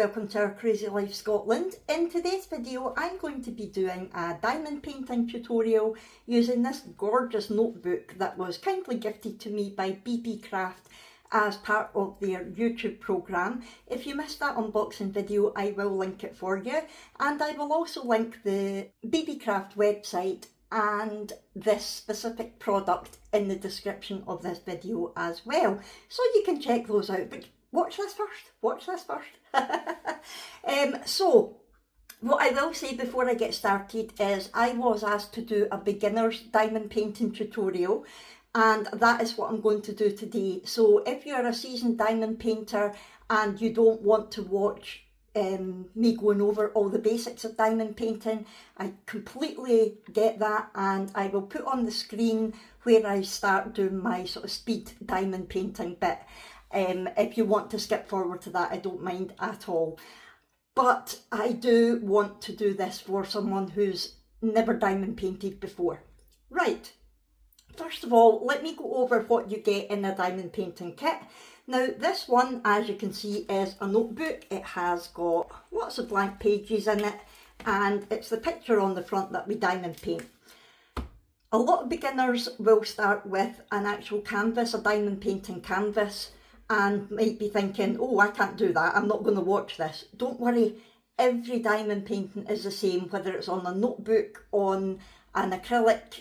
welcome to our Crazy Life Scotland. In today's video I'm going to be doing a diamond painting tutorial using this gorgeous notebook that was kindly gifted to me by Beebeecraft as part of their YouTube programme. If you missed that unboxing video, I will link it for you, and I will also link the Beebeecraft website and this specific product in the description of this video as well, so you can check those out. But watch this first. So what I will say before I get started is I was asked to do a beginner's diamond painting tutorial, and that is what I'm going to do today. So if you're a seasoned diamond painter and you don't want to watch me going over all the basics of diamond painting, I completely get that, and I will put on the screen where I start doing my sort of speed diamond painting bit. If you want to skip forward to that, I don't mind at all. But I do want to do this for someone who's never diamond painted before. Right, first of all, let me go over what you get in a diamond painting kit. Now this one, as you can see, is a notebook. It has got lots of blank pages in it, and it's the picture on the front that we diamond paint. A lot of beginners will start with an actual canvas, a diamond painting canvas, and might be thinking, oh, I can't do that, I'm not going to watch this. Don't worry, every diamond painting is the same, whether it's on a notebook, on an acrylic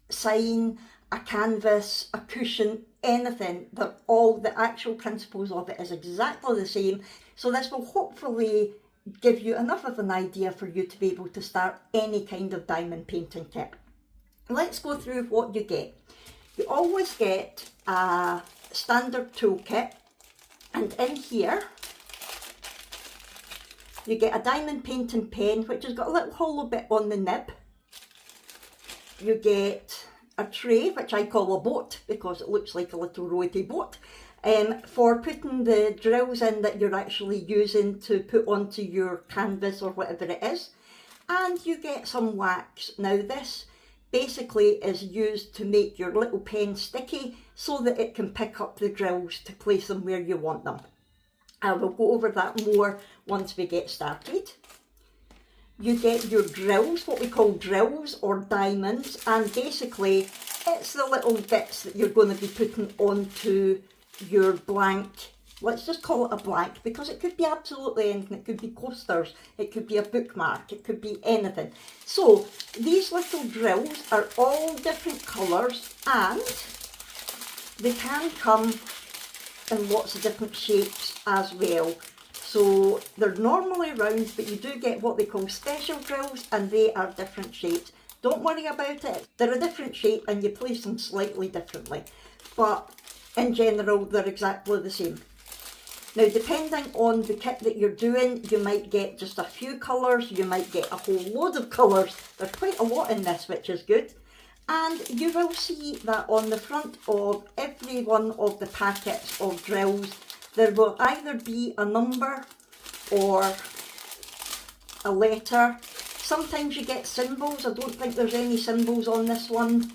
sign, a canvas, a cushion, anything. All the actual principles of it is exactly the same. So this will hopefully give you enough of an idea for you to be able to start any kind of diamond painting kit. Let's go through what you get. You always get a standard toolkit, and in here you get a diamond painting pen which has got a little hollow bit on the nib. You get a tray, which I call a boat because it looks like a little rowdy boat, for putting the drills in that you're actually using to put onto your canvas or whatever it is. And you get some wax. Now this basically is used to make your little pen sticky so that it can pick up the drills to place them where you want them. I will go over that more once we get started. You get your drills, what we call drills or diamonds, and basically it's the little bits that you're going to be putting onto your blank. Let's just call it a blank because it could be absolutely anything. It could be coasters, it could be a bookmark, it could be anything. So these little drills are all different colours, and they can come in lots of different shapes as well. So they're normally round, but you do get what they call special drills, and they are different shapes. Don't worry about it. They're a different shape and you place them slightly differently, but in general they're exactly the same. Now depending on the kit that you're doing, you might get just a few colours, you might get a whole load of colours. There's quite a lot in this, which is good. And you will see that on the front of every one of the packets of drills there will either be a number or a letter. Sometimes you get symbols. I don't think there's any symbols on this one.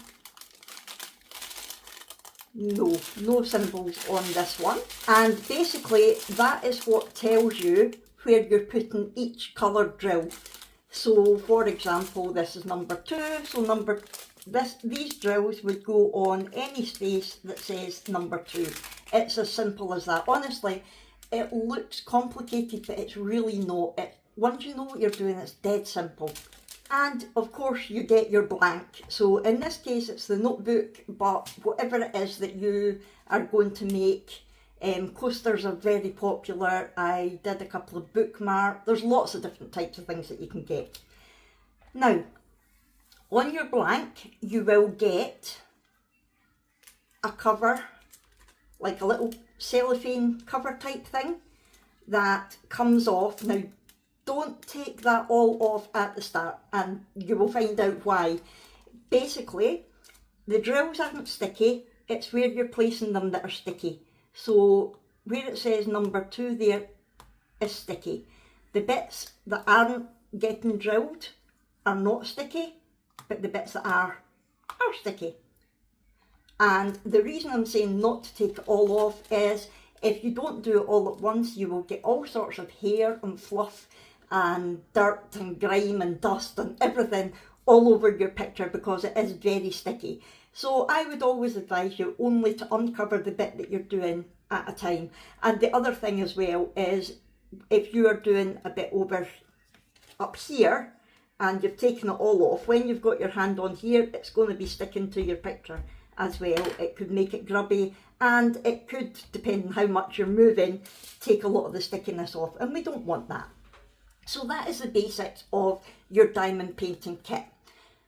No symbols on this one. And basically that is what tells you where you're putting each coloured drill. So for example, this is number 2, so these drills would go on any space that says number 2. It's as simple as that. Honestly, it looks complicated, but it's really not. Once you know what you're doing, it's dead simple. And of course you get your blank. So in this case it's the notebook, but whatever it is that you are going to make. Coasters are very popular. I did a couple of bookmarks. There's lots of different types of things that you can get. Now, on your blank you will get a cover, like a little cellophane cover type thing that comes off. Now don't take that all off at the start, and you will find out why. Basically the drills aren't sticky, it's where you're placing them that are sticky. So where it says number 2 there is sticky. The bits that aren't getting drilled are not sticky, but the bits that are sticky. And the reason I'm saying not to take it all off is if you don't do it all at once, you will get all sorts of hair and fluff and dirt and grime and dust and everything all over your picture, because it is very sticky. So I would always advise you only to uncover the bit that you're doing at a time. And the other thing as well is, if you are doing a bit over up here and you've taken it all off, when you've got your hand on here, it's going to be sticking to your picture as well. It could make it grubby, and it could, depending on how much you're moving, take a lot of the stickiness off, and we don't want that. So that is the basics of your diamond painting kit.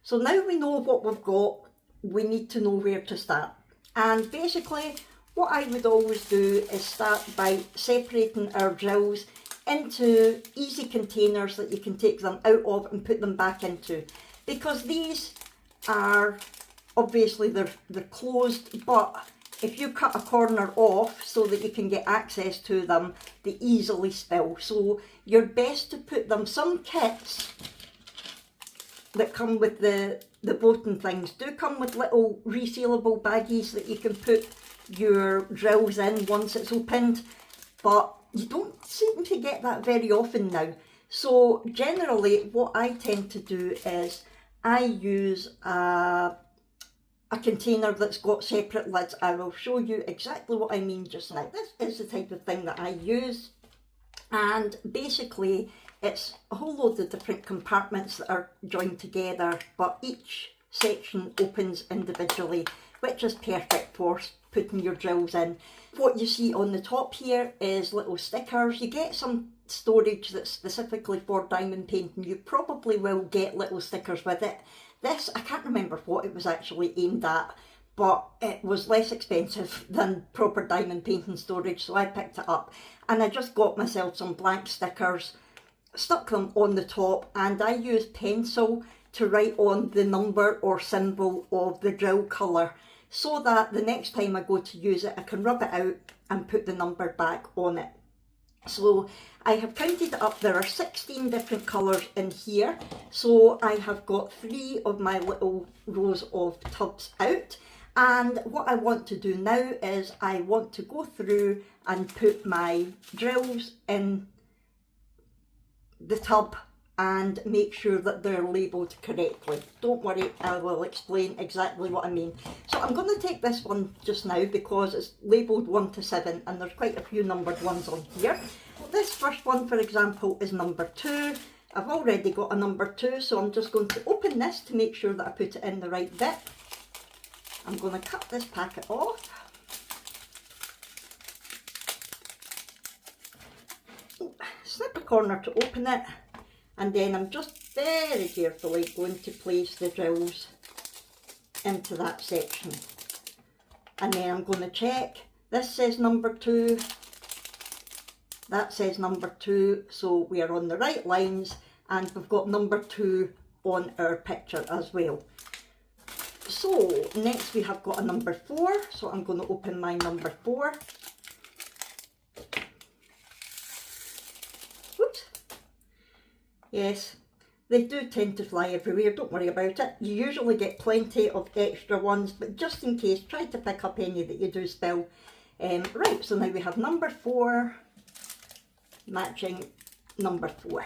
So now we know what we've got, we need to know where to start. And basically what I would always do is start by separating our drills into easy containers that you can take them out of and put them back into, because these are obviously they're closed, but if you cut a corner off so that you can get access to them, they easily spill. So you're best to put them, some kits that come with the boating things do come with little resealable baggies that you can put your drills in once it's opened, but you don't seem to get that very often now. So generally what I tend to do is I use a container that's got separate lids. I will show you exactly what I mean just now. This is the type of thing that I use, and basically it's a whole load of different compartments that are joined together, but each section opens individually, which is perfect for putting your drills in. What you see on the top here is little stickers. You get some storage that's specifically for diamond painting. You probably will get little stickers with it. This, I can't remember what it was actually aimed at, but it was less expensive than proper diamond painting storage, so I picked it up. And I just got myself some blank stickers, stuck them on the top, and I used pencil to write on the number or symbol of the drill colour, so that the next time I go to use it, I can rub it out and put the number back on it. So I have counted it up. There are 16 different colours in here. So I have got 3 of my little rows of tubs out. And what I want to do now is I want to go through and put my drills in the tub and make sure that they're labelled correctly. Don't worry, I will explain exactly what I mean. So I'm going to take this one just now because it's labelled 1 to 7 and there's quite a few numbered ones on here. This first one, for example, is number 2. I've already got a number 2, so I'm just going to open this to make sure that I put it in the right bit. I'm going to cut this packet off. Snip a corner to open it. And then I'm just very carefully going to place the drills into that section. And then I'm going to check. This says number 2. That says number 2. So we are on the right lines, and we've got number 2 on our picture as well. So next we have got a number 4. So I'm going to open my number 4. Yes, they do tend to fly everywhere, don't worry about it. You usually get plenty of extra ones, but just in case, try to pick up any that you do spill. Right, so now we have number 4 matching number 4.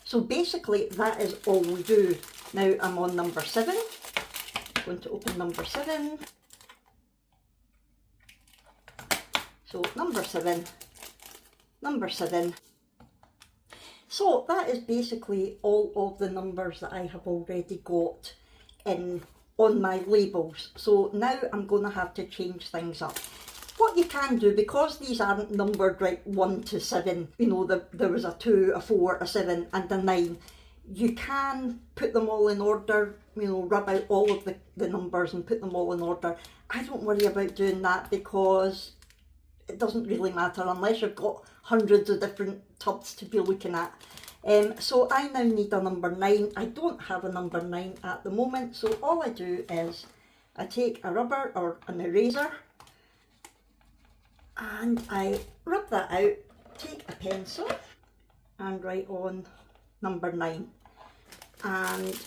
So basically that is all we do. Now I'm on number 7. I'm going to open number 7. So number 7, number 7. So that is basically all of the numbers that I have already got in on my labels. So now I'm going to have to change things up. What you can do, because these aren't numbered right 1 to 7, you know, there was a 2, a 4, a 7 and a 9. You can put them all in order, you know, rub out all of the numbers and put them all in order. I don't worry about doing that because it doesn't really matter unless you've got hundreds of different tubs to be looking at. So I now need a number 9. I don't have a number 9 at the moment, so all I do is I take a rubber or an eraser and I rub that out, take a pencil and write on number 9. And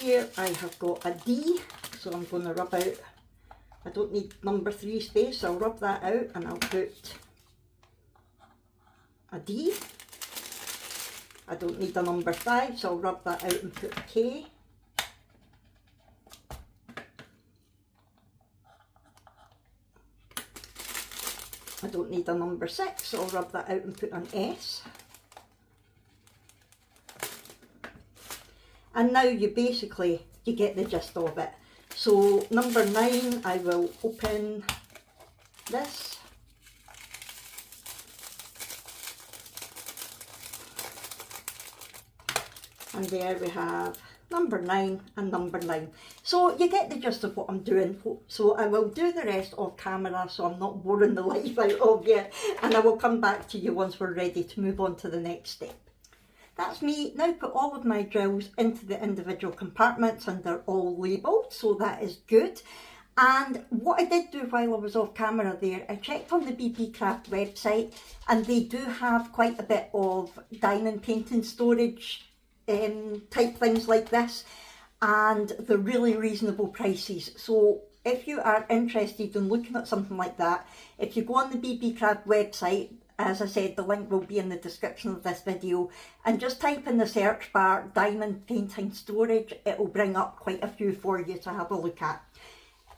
here I have got a D, so I'm going to rub out I don't need number 3 space, so I'll rub that out and I'll put a D. I don't need a number 5, so I'll rub that out and put a K. I don't need a number 6, so I'll rub that out and put an S. And now you get the gist of it. So number 9, I will open this. And there we have number 9 and number 9. So you get the gist of what I'm doing. So I will do the rest off camera so I'm not boring the life out of you. And I will come back to you once we're ready to move on to the next step. That's me. Now put all of my drills into the individual compartments and they're all labelled, so that is good. And what I did do while I was off camera there, I checked on the Beebeecraft website and they do have quite a bit of diamond painting storage type things like this, and they're really reasonable prices. So if you are interested in looking at something like that, if you go on the Beebeecraft website, as I said, the link will be in the description of this video, and just type in the search bar diamond painting storage, it will bring up quite a few for you to have a look at.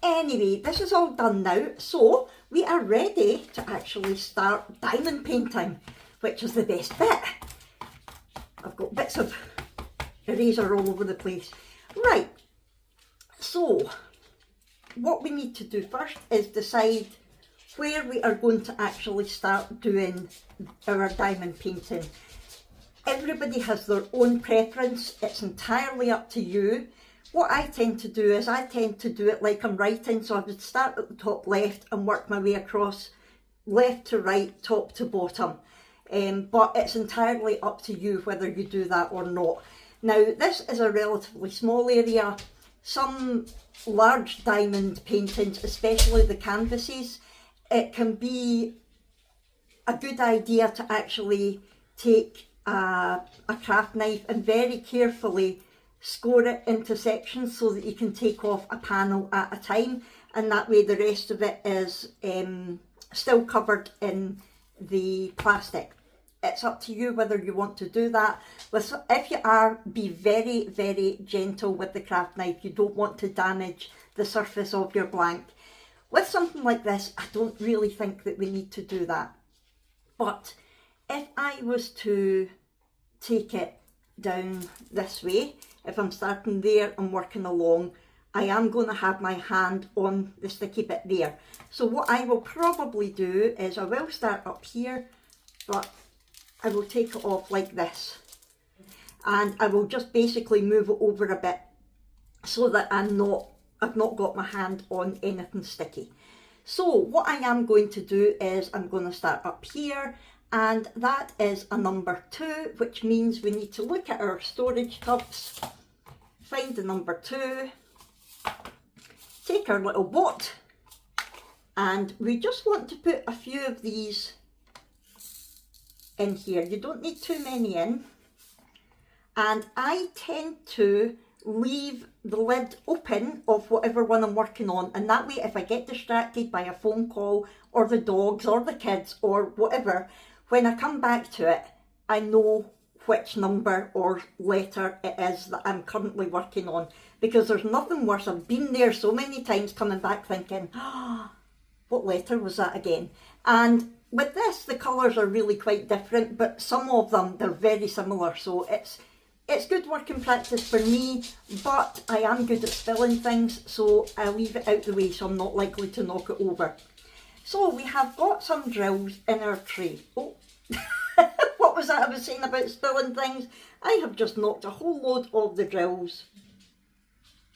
Anyway, this is all done now, so we are ready to actually start diamond painting, which is the best bit. I've got bits of eraser all over the place. Right, so what we need to do first is decide where we are going to actually start doing our diamond painting. Everybody has their own preference, it's entirely up to you. What I tend to do is I tend to do it like I'm writing, so I would start at the top left and work my way across left to right, top to bottom. But it's entirely up to you whether you do that or not. Now this is a relatively small area. Some large diamond paintings, especially the canvases, it can be a good idea to actually take a craft knife and very carefully score it into sections so that you can take off a panel at a time, and that way the rest of it is still covered in the plastic. It's up to you whether you want to do that. If you are, be very, very gentle with the craft knife. You don't want to damage the surface of your blank. With something like this, I don't really think that we need to do that. But if I was to take it down this way, if I'm starting there and working along, I am going to have my hand on the sticky bit there. So what I will probably do is I will start up here, but I will take it off like this. And I will just basically move it over a bit so that I've not got my hand on anything sticky. So what I am going to do is I'm going to start up here, and that is a number 2, which means we need to look at our storage tubs, find the number 2, take our little boat, and we just want to put a few of these in here. You don't need too many in, and I tend to leave the lid open of whatever one I'm working on, and that way if I get distracted by a phone call or the dogs or the kids or whatever, when I come back to it I know which number or letter it is that I'm currently working on, because there's nothing worse. I've been there so many times coming back thinking, oh, what letter was that again? And with this the colours are really quite different, but some of them they're very similar, so it's good working practice for me, but I am good at spilling things, so I leave it out the way so I'm not likely to knock it over. So we have got some drills in our tray. Oh, what was that I was saying about spilling things? I have just knocked a whole load of the drills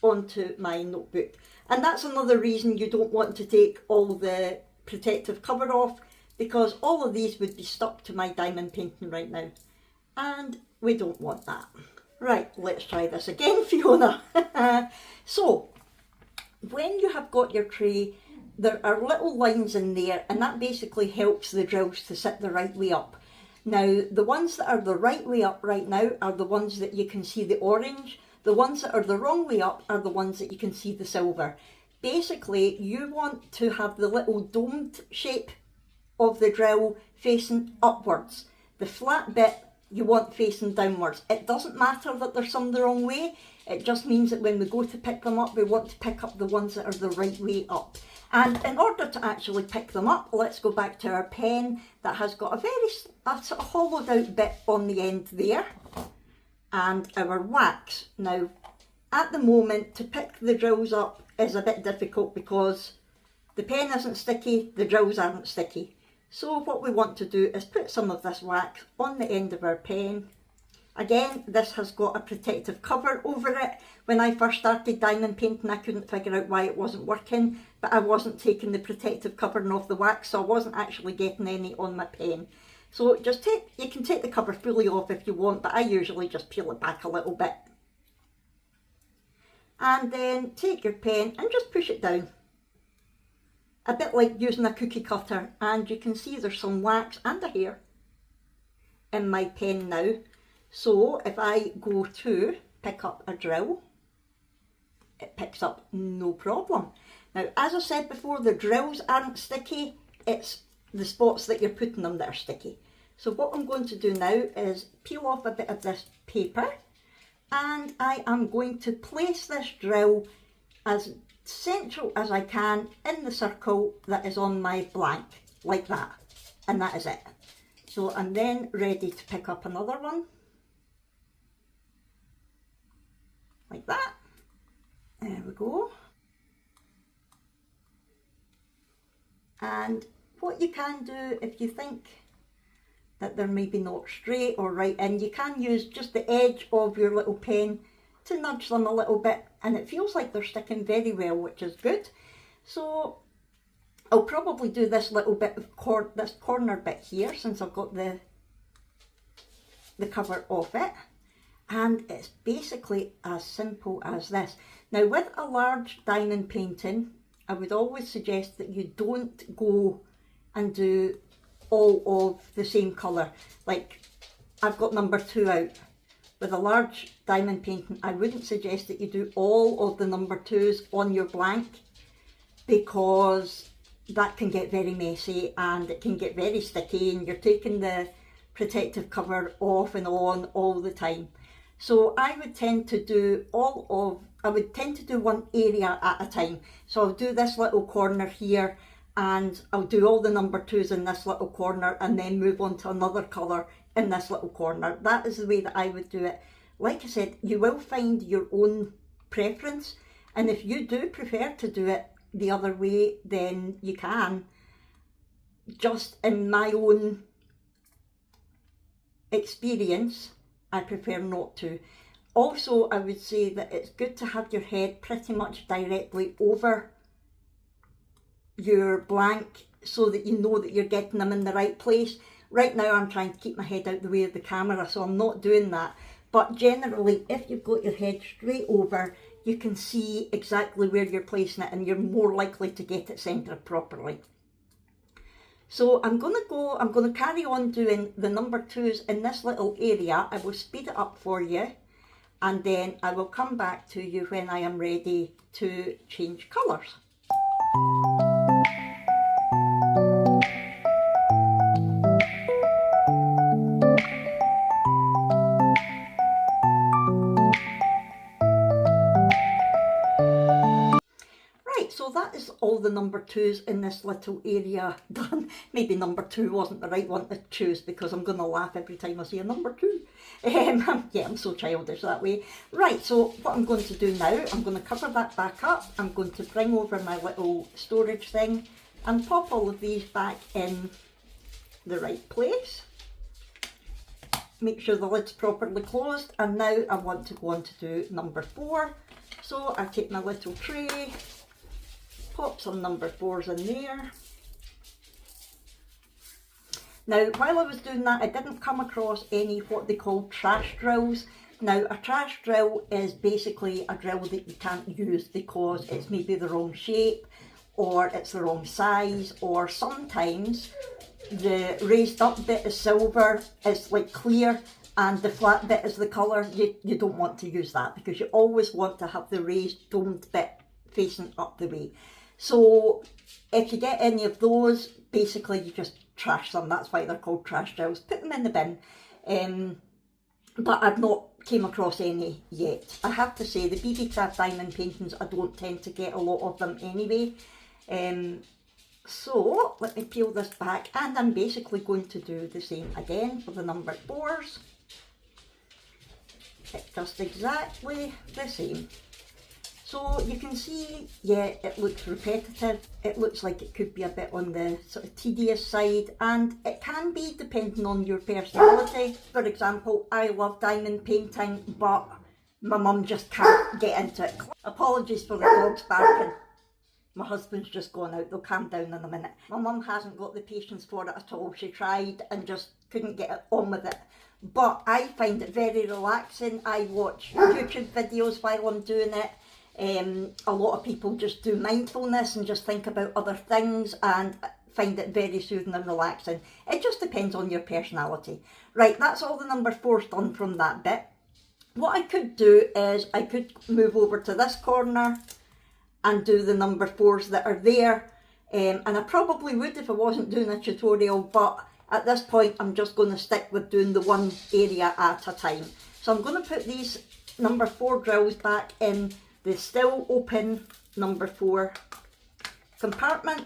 onto my notebook. And that's another reason you don't want to take all the protective cover off, because all of these would be stuck to my diamond painting right now. And we don't want that. Right, let's try this again, Fiona. So, when you have got your tray, there are little lines in there, and that basically helps the drills to sit the right way up. Now, the ones that are the right way up right now are the ones that you can see the orange. The ones that are the wrong way up are the ones that you can see the silver. basically you want to have the little domed shape of the drill facing upwards. The flat bit you want facing downwards. It doesn't matter that there's some the wrong way, it just means that when we go to pick them up, we want to pick up the ones that are the right way up. And in order to actually pick them up, let's go back to our pen that has got a sort of hollowed out bit on the end there, and our wax. Now, at the moment, to pick the drills up is a bit difficult because the pen isn't sticky, the drills aren't sticky. So what we want to do is put some of this wax on the end of our pen. Again, this has got a protective cover over it. When I first started diamond painting, I couldn't figure out why it wasn't working, but I wasn't taking the protective covering off the wax, so I wasn't actually getting any on my pen. So you can take the cover fully off if you want, but I usually just peel it back a little bit. And then take your pen and just push it down. A bit like using a cookie cutter, and you can see there's some wax and a hair in my pen now. So if I go to pick up a drill, it picks up no problem. Now, as I said before, the drills aren't sticky, it's the spots that you're putting them that are sticky. So what I'm going to do now is peel off a bit of this paper, and I am going to place this drill as central as I can in the circle that is on my blank, like that, and that is it. So I'm then ready to pick up another one, like that. There we go. And what you can do, if you think that they're maybe not straight or right in, you can use just the edge of your little pen to nudge them a little bit, and it feels like they're sticking very well, which is good. So I'll probably do this little bit of this corner bit here, since I've got the cover off it, and it's basically as simple as this. Now, with a large diamond painting, I would always suggest that you don't go and do all of the same colour. Like, I've got number 2 out. With a large diamond painting, I wouldn't suggest that you do all of the number 2s on your blank, because that can get very messy and it can get very sticky, and you're taking the protective cover off and on all the time. So I would tend to do one area at a time. So I'll do this little corner here, and I'll do all the number 2s in this little corner, and then move on to another colour in this little corner. That is the way that I would do it. Like I said, you will find your own preference, and if you do prefer to do it the other way, then you can. Just in my own experience, I prefer not to. Also, I would say that it's good to have your head pretty much directly over your blank, so that you know that you're getting them in the right place. Right now I'm trying to keep my head out the way of the camera, so I'm not doing that. But generally, if you've got your head straight over, you can see exactly where you're placing it, and you're more likely to get it centred properly. So I'm going to carry on doing the number 2s in this little area. I will speed it up for you, and then I will come back to you when I am ready to change colours. So that is all the number 2s in this little area done. Maybe number 2 wasn't the right one to choose, because I'm going to laugh every time I see a number 2. Yeah, I'm so childish that way. Right, so what I'm going to do now, I'm going to cover that back up. I'm going to bring over my little storage thing and pop all of these back in the right place. Make sure the lid's properly closed, and now I want to go on to do number 4. So I take my little tray, pop some number 4s in there. Now, while I was doing that, I didn't come across any what they call trash drills. Now, a trash drill is basically a drill that you can't use because it's maybe the wrong shape, or it's the wrong size, or sometimes the raised up bit is silver, it's like clear, and the flat bit is the colour. You don't want to use that, because you always want to have the raised domed bit facing up the way. So if you get any of those, basically you just trash them. That's why they're called trash drills. Put them in the bin. But I've not came across any yet. I have to say the Beebeecraft diamond paintings, I don't tend to get a lot of them anyway. So let me peel this back, and I'm basically going to do the same again for the number 4s. It's just exactly the same. So you can see, yeah, it looks repetitive. It looks like it could be a bit on the sort of tedious side, and it can be depending on your personality. For example, I love diamond painting, but my mum just can't get into it. Apologies for the dogs barking. My husband's just gone out, they'll calm down in a minute. My mum hasn't got the patience for it at all. She tried and just couldn't get on with it. But I find it very relaxing. I watch YouTube videos while I'm doing it. A lot of people just do mindfulness and just think about other things and find it very soothing and relaxing. It just depends on your personality. Right, that's all the number 4's done from that bit. What I could do is I could move over to this corner and do the number 4's that are there. And I probably would if I wasn't doing a tutorial, but at this point I'm just going to stick with doing the one area at a time. So I'm going to put these number 4 drills back in the still open number 4 compartment,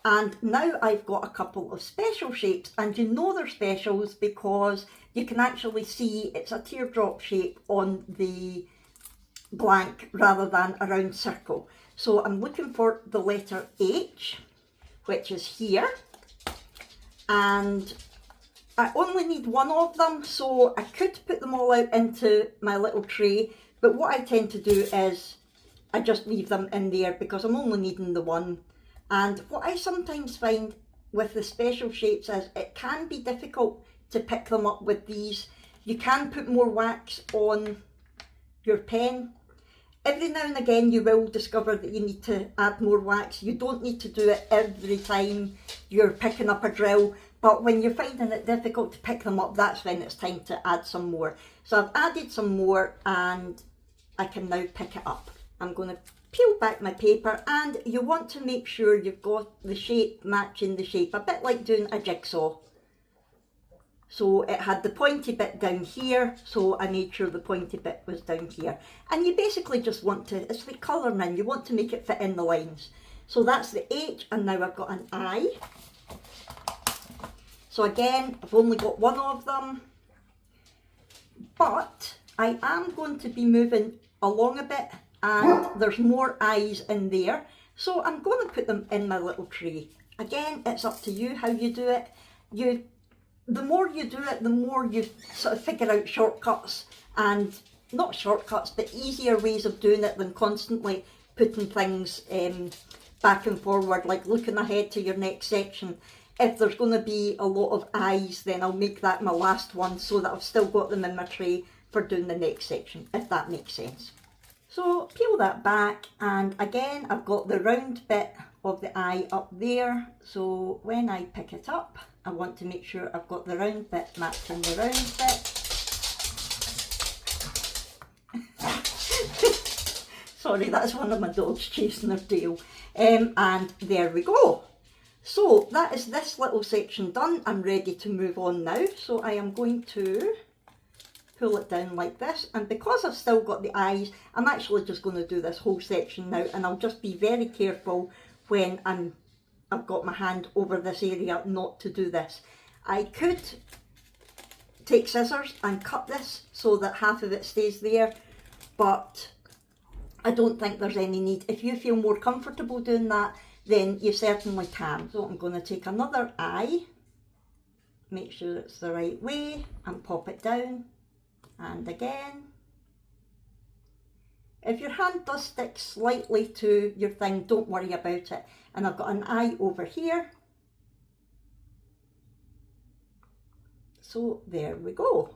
and now I've got a couple of special shapes, and you know they're specials because you can actually see it's a teardrop shape on the blank rather than a round circle. So I'm looking for the letter H, which is here, and I only need one of them, so I could put them all out into my little tray. But what I tend to do is I just leave them in there because I'm only needing the one. And what I sometimes find with the special shapes is it can be difficult to pick them up with these. You can put more wax on your pen. Every now and again you will discover that you need to add more wax. You don't need to do it every time you're picking up a drill. But when you're finding it difficult to pick them up, that's when it's time to add some more. So I've added some more and I can now pick it up. I'm going to peel back my paper, and you want to make sure you've got the shape matching the shape, a bit like doing a jigsaw. So it had the pointy bit down here, so I made sure the pointy bit was down here. And you basically just want to, it's like colouring in, you want to make it fit in the lines. So that's the H, and now I've got an I. So again, I've only got one of them, but I am going to be moving along a bit, and there's more eyes in there, so I'm going to put them in my little tray. Again, it's up to you how you do it. The more you do it, the more you sort of figure out shortcuts, and not shortcuts, but easier ways of doing it than constantly putting things back and forward, like looking ahead to your next section. If there's going to be a lot of eyes, then I'll make that my last one so that I've still got them in my tray for doing the next section, if that makes sense. So peel that back, and again I've got the round bit of the eye up there, so when I pick it up I want to make sure I've got the round bit matching the round bit. Sorry, that's one of my dogs chasing their tail. And there we go. So that is this little section done. I'm ready to move on now. So I am going to pull it down like this, and because I've still got the eyes, I'm actually just going to do this whole section now, and I'll just be very careful when I've got my hand over this area not to do this. I could take scissors and cut this so that half of it stays there, but I don't think there's any need. If you feel more comfortable doing that, then you certainly can. So I'm going to take another eye, make sure it's the right way, and pop it down. And again, if your hand does stick slightly to your thing, don't worry about it. And I've got an eye over here. So there we go.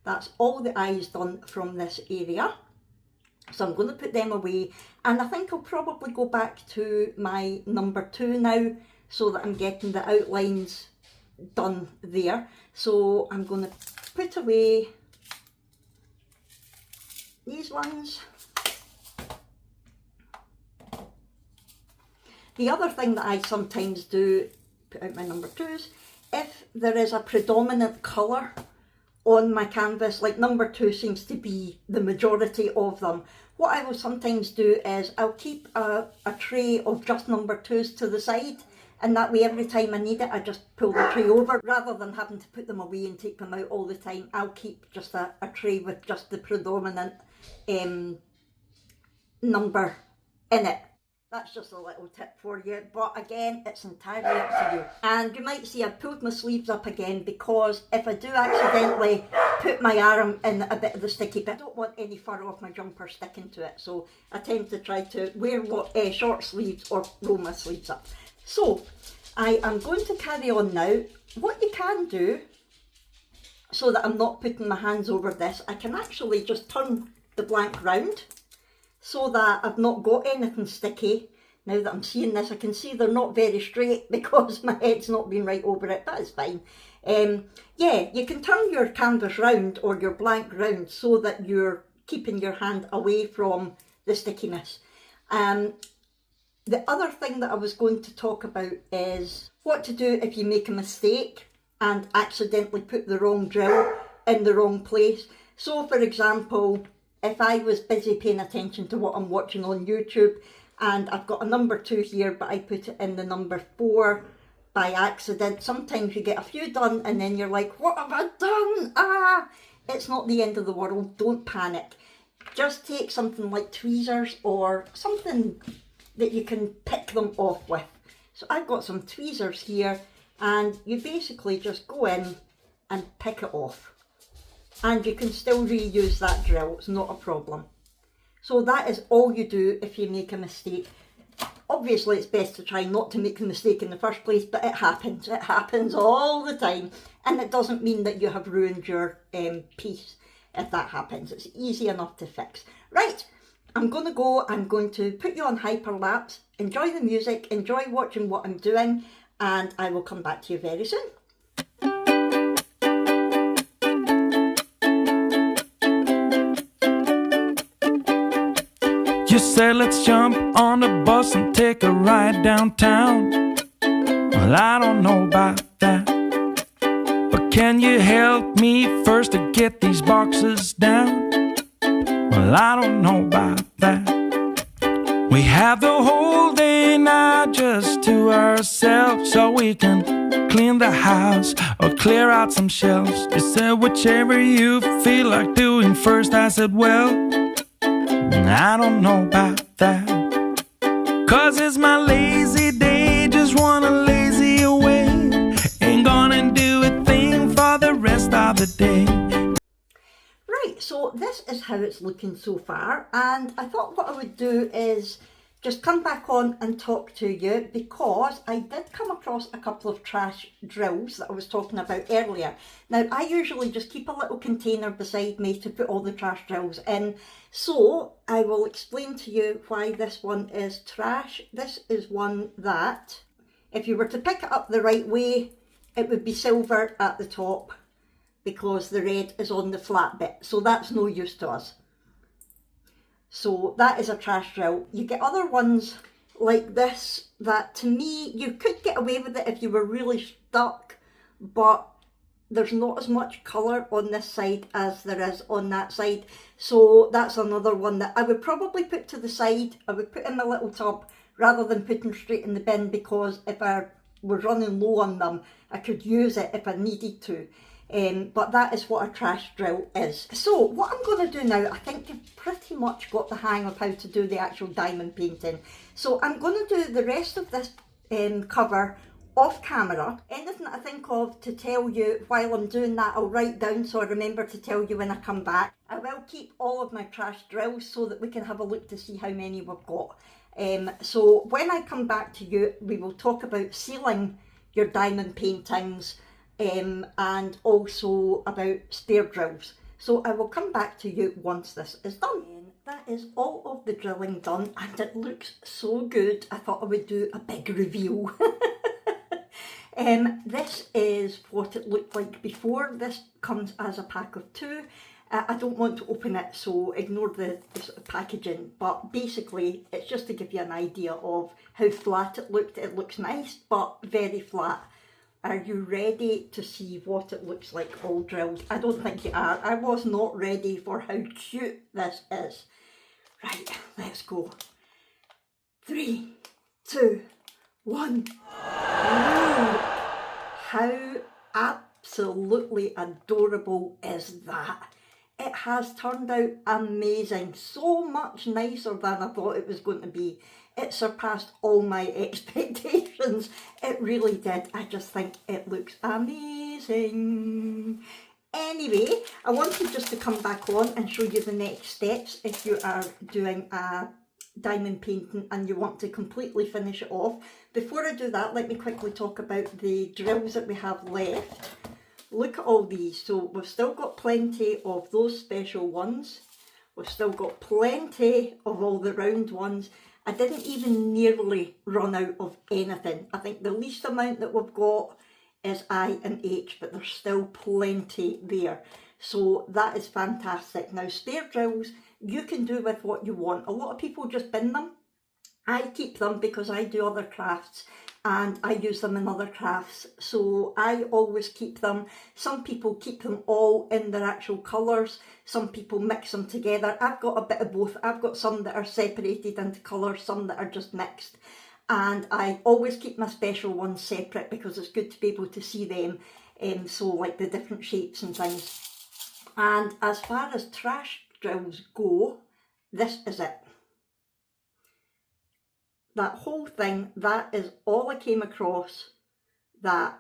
That's all the eyes done from this area. So I'm going to put them away, and I think I'll probably go back to my number 2 now, so that I'm getting the outlines done there. So I'm going to put away these ones, The other thing that I sometimes do, put out my number 2s, if there is a predominant colour on my canvas, like number 2 seems to be the majority of them, what I will sometimes do is I'll keep a tray of just number 2s to the side, and that way every time I need it I just pull the tray over. Rather than having to put them away and take them out all the time, I'll keep just a tray with just the predominant number in it. That's just a little tip for you, but again, it's entirely up to you. And you might see I've pulled my sleeves up again, because if I do accidentally put my arm in a bit of the sticky bit, I don't want any fur off my jumper sticking to it, so I tend to try to wear short sleeves or roll my sleeves up. So I am going to carry on now. What you can do, so that I'm not putting my hands over this, I can actually just turn the blank round, so that I've not got anything sticky. Now that I'm seeing this, I can see they're not very straight because my head's not been right over it, but it's fine. Yeah, you can turn your canvas round or your blank round so that you're keeping your hand away from the stickiness. The other thing that I was going to talk about is what to do if you make a mistake and accidentally put the wrong drill in the wrong place. So for example, if I was busy paying attention to what I'm watching on YouTube and I've got a number 2 here, but I put it in the number 4 by accident, sometimes you get a few done and then you're like, what have I done? Ah! It's not the end of the world, don't panic. Just take something like tweezers or something that you can pick them off with. So I've got some tweezers here, and you basically just go in and pick it off. And you can still reuse that drill, it's not a problem. So that is all you do if you make a mistake. Obviously it's best to try not to make the mistake in the first place, but it happens all the time, and it doesn't mean that you have ruined your piece if that happens. It's easy enough to fix. Right, I'm going to go, I'm going to put you on hyperlapse, enjoy the music, enjoy watching what I'm doing, and I will come back to you very soon. You said let's jump on the bus and take a ride downtown. Well, I don't know about that, but can you help me first to get these boxes down? Well, I don't know about that. We have the whole day now just to ourselves, so we can clean the house or clear out some shelves. You said whichever you feel like doing first. I said, well, I don't know about that, 'cause it's my lazy day, just wanna lazy away. Ain't gonna do a thing for the rest of the day. Right, so this is how it's looking so far, and I thought what I would do is just come back on and talk to you, because I did come across a couple of trash drills that I was talking about earlier. Now, I usually just keep a little container beside me to put all the trash drills in, so I will explain to you why this one is trash. This is one that, if you were to pick it up the right way, it would be silver at the top, because the red is on the flat bit, so that's no use to us. So that is a trash drill. You get other ones like this that, to me, you could get away with it if you were really stuck, but there's not as much colour on this side as there is on that side. So that's another one that I would probably put to the side. I would put in my little tub rather than putting straight in the bin, because if I were running low on them, I could use it if I needed to. But that is what a trash drill is. So what I'm going to do now, I think you've pretty much got the hang of how to do the actual diamond painting. So I'm going to do the rest of this cover off camera. Anything that I think of to tell you while I'm doing that, I'll write down so I remember to tell you when I come back. I will keep all of my trash drills so that we can have a look to see how many we've got. So when I come back to you, we will talk about sealing your diamond paintings, and also about spare drills. So I will come back to you once this is done. That is all of the drilling done, and it looks so good. I thought I would do a big reveal. This is what it looked like before. This comes as a pack of 2. I don't want to open it, so ignore the sort of packaging, but basically it's just to give you an idea of how flat it looked. It looks nice, but very flat. Are you ready to see what it looks like all drilled? I don't think you are. I was not ready for how cute this is. Right, let's go. 3, 2, 1. Wow. How absolutely adorable is that? It has turned out amazing, so much nicer than I thought it was going to be. It surpassed all my expectations. It really did. I just think it looks amazing. Anyway, I wanted just to come back on and show you the next steps if you are doing a diamond painting and you want to completely finish it off. Before I do that, let me quickly talk about the drills that we have left. Look at all these. So we've still got plenty of those special ones. We've still got plenty of all the round ones. I didn't even nearly run out of anything. I think the least amount that we've got is I and H, but there's still plenty there. So that is fantastic. Now, spare drills, you can do with what you want. A lot of people just bin them. I keep them because I do other crafts and I use them in other crafts. So I always keep them. Some people keep them all in their actual colours. Some people mix them together. I've got a bit of both. I've got some that are separated into colours, some that are just mixed. And I always keep my special ones separate because it's good to be able to see them. So like the different shapes and things. And as far as trash drills go, this is it. That whole thing, that is all I came across that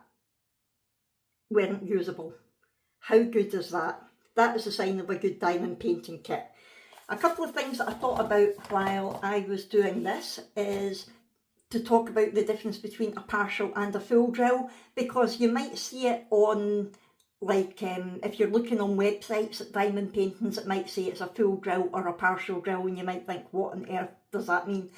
weren't usable. How good is that? That is a sign of a good diamond painting kit. A couple of things that I thought about while I was doing this is to talk about the difference between a partial and a full drill, because you might see it on, like, if you're looking on websites at diamond paintings, it might say it's a full drill or a partial drill, and you might think, what on earth does that mean?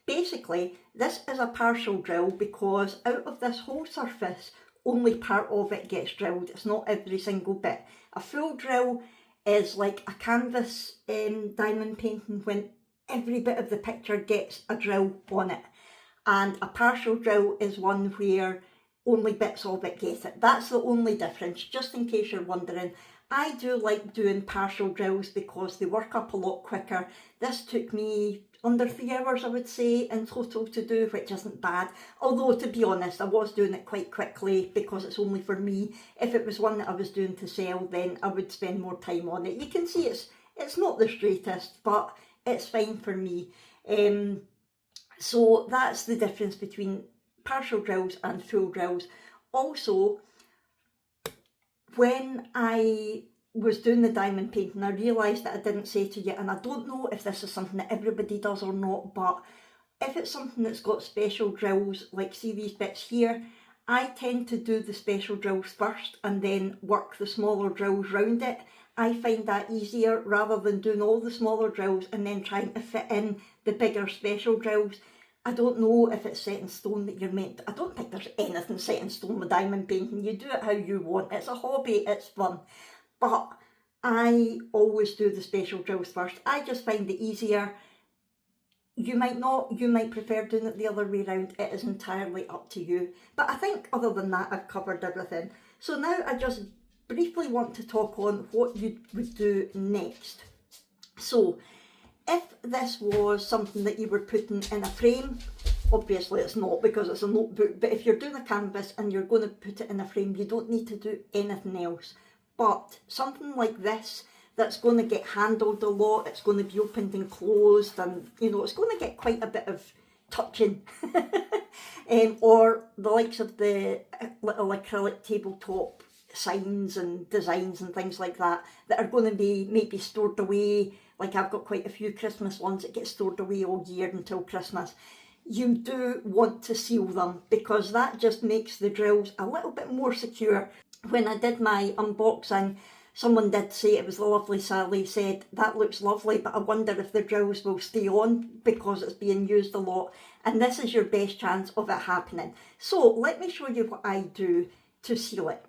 Basically, this is a partial drill because out of this whole surface, only part of it gets drilled. It's not every single bit. A full drill is like a canvas diamond painting when every bit of the picture gets a drill on it. And a partial drill is one where only bits of it get it. That's the only difference, just in case you're wondering. I do like doing partial drills because they work up a lot quicker. This took me under 3 hours, I would say, in total to do, which isn't bad. Although, to be honest, I was doing it quite quickly because it's only for me. If it was one that I was doing to sell, then I would spend more time on it. You can see it's not the straightest, but it's fine for me. So that's the difference between partial drills and full drills. Also, when I was doing the diamond painting, I realised that I didn't say to you, and I don't know if this is something that everybody does or not, but if it's something that's got special drills, like see these bits here, I tend to do the special drills first and then work the smaller drills round it. I find that easier rather than doing all the smaller drills and then trying to fit in the bigger special drills. I don't know if it's set in stone that you're meant to. I don't think there's anything set in stone with diamond painting. You do it how you want. It's a hobby, it's fun. But I always do the special drills first. I just find it easier. You might not, you might prefer doing it the other way around. It is entirely up to you. But I think other than that, I've covered everything. So now I just briefly want to talk on what you would do next. So, if this was something that you were putting in a frame, obviously it's not because it's a notebook, but if you're doing a canvas and you're going to put it in a frame, you don't need to do anything else. But something like this, that's going to get handled a lot, it's going to be opened and closed, and you know, it's going to get quite a bit of touching. Or the likes of the little acrylic tabletop signs and designs and things like that, that are going to be maybe stored away. Like I've got quite a few Christmas ones that get stored away all year until Christmas. You do want to seal them because that just makes the drills a little bit more secure. When I did my unboxing, someone did say, it was the lovely Sally, said, that looks lovely, but I wonder if the drills will stay on because it's being used a lot. And this is your best chance of it happening. So let me show you what I do to seal it.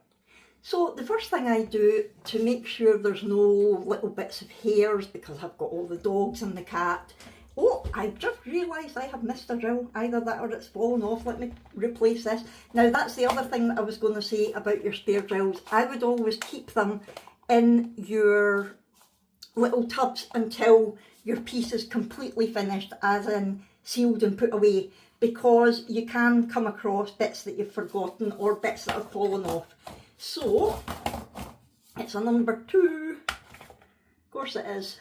So the first thing I do to make sure there's no little bits of hairs, because I've got all the dogs and the cat. Oh, I've just realised I have missed a drill. Either that or it's fallen off. Let me replace this. Now that's the other thing that I was going to say about your spare drills. I would always keep them in your little tubs until your piece is completely finished, as in sealed and put away, because you can come across bits that you've forgotten or bits that have fallen off. So it's a number 2. Of course it is.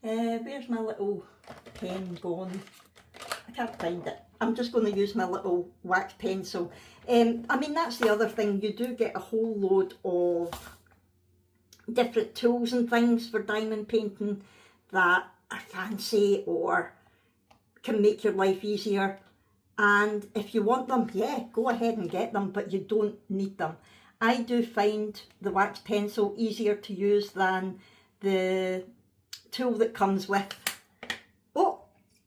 Where's my little pen gone? I can't find it. I'm just going to use my little wax pencil. I mean, that's the other thing. You do get a whole load of different tools and things for diamond painting that are fancy or can make your life easier. And if you want them, yeah, go ahead and get them, but you don't need them. I do find the wax pencil easier to use than the tool that comes with. Oh,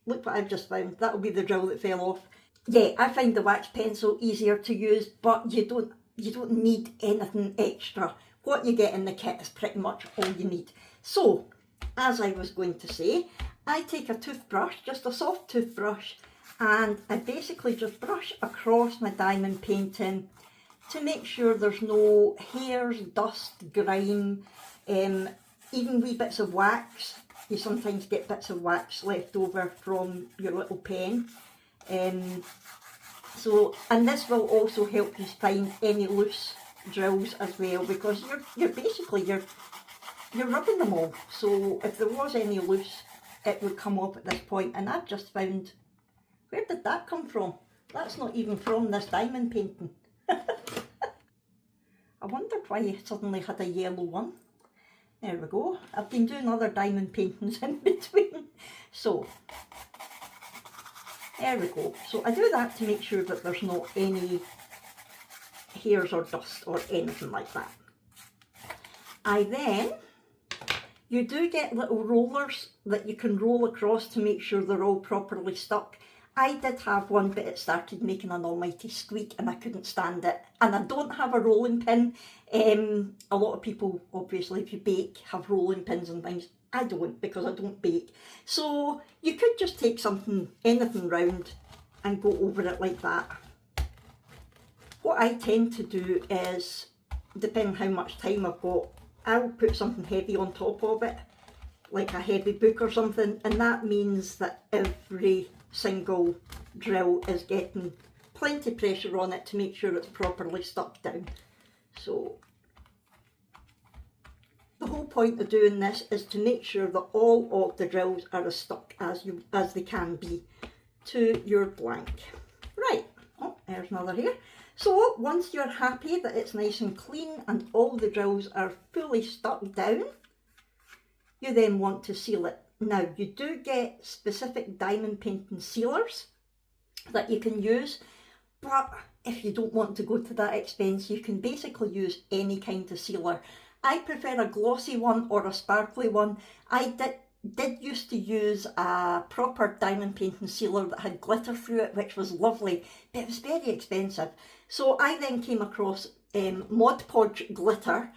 look what I've just found. That'll be the drill that fell off. Yeah, I find the wax pencil easier to use, but you don't need anything extra. What you get in the kit is pretty much all you need. So, as I was going to say, I take a toothbrush, just a soft toothbrush, and I basically just brush across my diamond painting to make sure there's no hairs, dust, grime, even wee bits of wax. You sometimes get bits of wax left over from your little pen. And this will also help you find any loose drills as well, because you're basically rubbing them all. So if there was any loose, it would come off at this point. And I've just found, where did that come from? That's not even from this diamond painting. I wondered why you suddenly had a yellow one. There we go. I've been doing other diamond paintings in between. So, there we go. So I do that to make sure that there's not any hairs or dust or anything like that. You do get little rollers that you can roll across to make sure they're all properly stuck. I did have one, but it started making an almighty squeak and I couldn't stand it. And I don't have a rolling pin. A lot of people, obviously, if you bake, have rolling pins and things. I don't, because I don't bake. So you could just take anything round and go over it like that. What I tend to do is, depending how much time I've got, I'll put something heavy on top of it, like a heavy book or something, and that means that every single drill is getting plenty pressure on it to make sure it's properly stuck down. So the whole point of doing this is to make sure that all of the drills are as stuck as they can be to your blank. Right, oh, there's another here. So once you're happy that it's nice and clean and all the drills are fully stuck down, you then want to seal it. Now, you do get specific diamond painting sealers that you can use, but if you don't want to go to that expense, you can basically use any kind of sealer. I prefer a glossy one or a sparkly one. I did used to use a proper diamond painting sealer that had glitter through it, which was lovely, but it was very expensive. So I then came across Mod Podge glitter,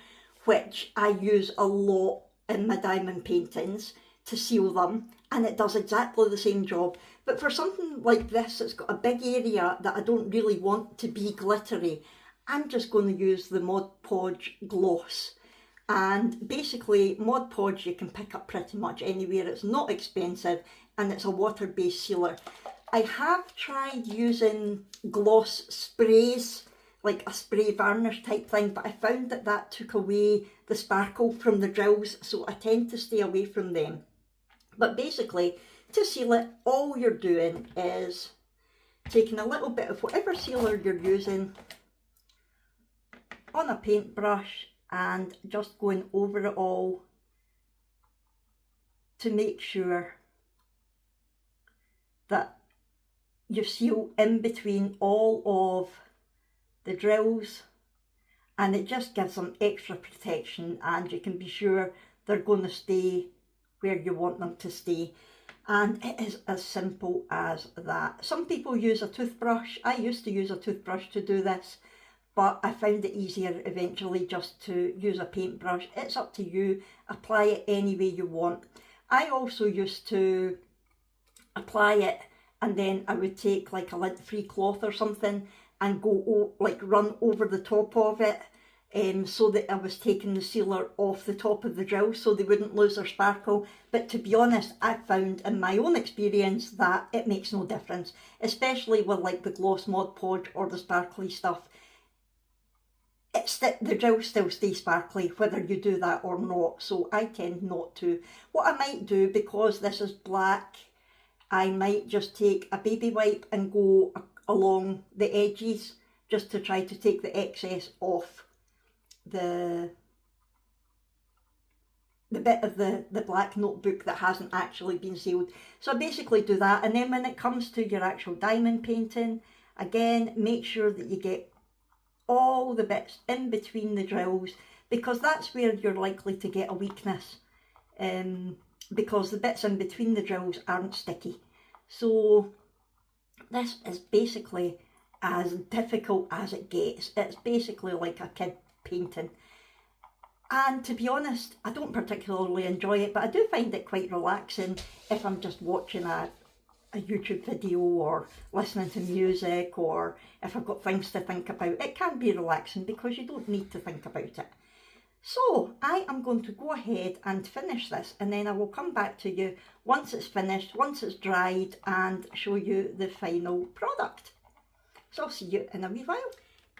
which I use a lot in my diamond paintings to seal them, and it does exactly the same job. But for something like this, it's got a big area that I don't really want to be glittery, I'm just going to use the Mod Podge gloss. And basically, Mod Podge you can pick up pretty much anywhere. It's not expensive and it's a water-based sealer. I have tried using gloss sprays, like a spray varnish type thing, but I found that took away the sparkle from the drills, so I tend to stay away from them. But basically, to seal it, all you're doing is taking a little bit of whatever sealer you're using on a paintbrush and just going over it all to make sure that you seal in between all of the drills, and it just gives them extra protection, and you can be sure they're going to stay where you want them to stay. And it is as simple as that. Some people use a toothbrush. I used to use a toothbrush to do this, but I found it easier eventually just to use a paintbrush. It's up to you, apply it any way you want. I also used to apply it and then I would take like a lint-free cloth or something and go run over the top of it, so that I was taking the sealer off the top of the drill so they wouldn't lose their sparkle. But to be honest, I've found in my own experience that it makes no difference, especially with like the gloss Mod Podge or the sparkly stuff. The drill still stays sparkly whether you do that or not, so I tend not to. What I might do, because this is black, I might just take a baby wipe and go along the edges just to try to take the excess off the bit of the black notebook that hasn't actually been sealed. So I basically do that, and then when it comes to your actual diamond painting, again, make sure that you get all the bits in between the drills, because that's where you're likely to get a weakness, because the bits in between the drills aren't sticky. So this is basically as difficult as it gets. It's basically like a kid painting. And to be honest, I don't particularly enjoy it, but I do find it quite relaxing if I'm just watching a YouTube video or listening to music, or if I've got things to think about. It can be relaxing because you don't need to think about it. So I am going to go ahead and finish this, and then I will come back to you once it's finished, once it's dried, and show you the final product. So I'll see you in a wee while.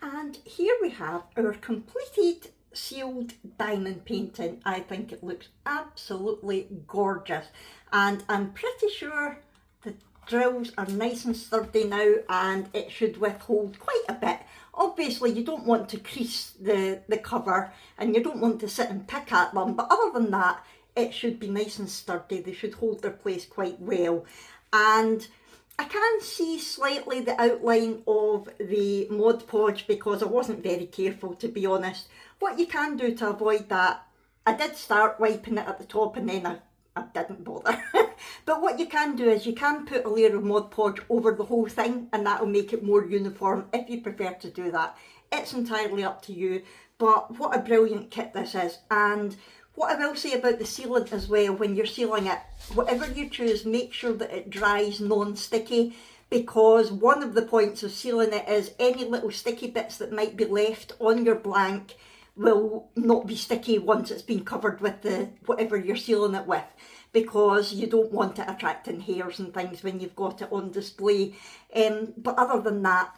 And here we have our completed sealed diamond painting. I think it looks absolutely gorgeous, and I'm pretty sure the drills are nice and sturdy now, and it should withhold quite a bit. Obviously you don't want to crease the cover, and you don't want to sit and pick at them, but other than that it should be nice and sturdy. They should hold their place quite well. And I can see slightly the outline of the Mod Podge because I wasn't very careful, to be honest. What you can do to avoid that, I did start wiping it at the top and then I didn't bother. But what you can do is you can put a layer of Mod Podge over the whole thing, and that will make it more uniform if you prefer to do that. It's entirely up to you, but what a brilliant kit this is. And what I will say about the sealant as well, when you're sealing it, whatever you choose, make sure that it dries non-sticky, because one of the points of sealing it is any little sticky bits that might be left on your blank will not be sticky once it's been covered with the whatever you're sealing it with, because you don't want it attracting hairs and things when you've got it on display. But other than that,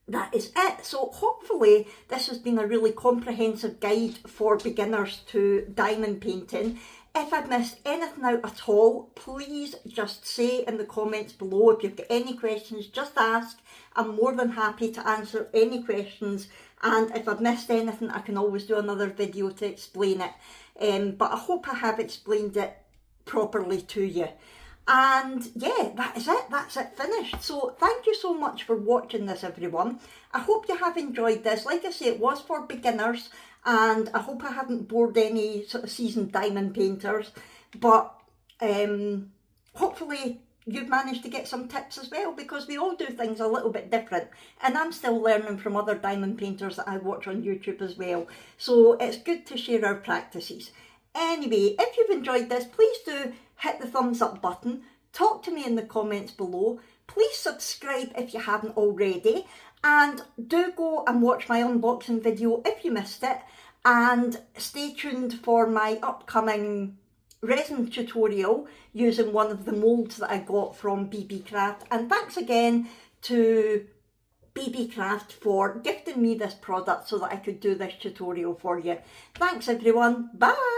that is it. So hopefully this has been a really comprehensive guide for beginners to diamond painting. If I've missed anything out at all, please just say in the comments below. If you've got any questions, just ask. I'm more than happy to answer any questions, and if I've missed anything, I can always do another video to explain it. But I hope I have explained it properly to you. And yeah, that is it. That's it finished. So thank you so much for watching this, everyone. I hope you have enjoyed this. Like I say, it was for beginners, and I hope I haven't bored any sort of seasoned diamond painters. But hopefully you've managed to get some tips as well, because we all do things a little bit different, and I'm still learning from other diamond painters that I watch on YouTube as well. So it's good to share our practices. Anyway, if you've enjoyed this, please do hit the thumbs up button, talk to me in the comments below, please subscribe if you haven't already, and do go and watch my unboxing video if you missed it, and stay tuned for my upcoming resin tutorial using one of the moulds that I got from Beebeecraft. And thanks again to Beebeecraft for gifting me this product so that I could do this tutorial for you. Thanks everyone, bye!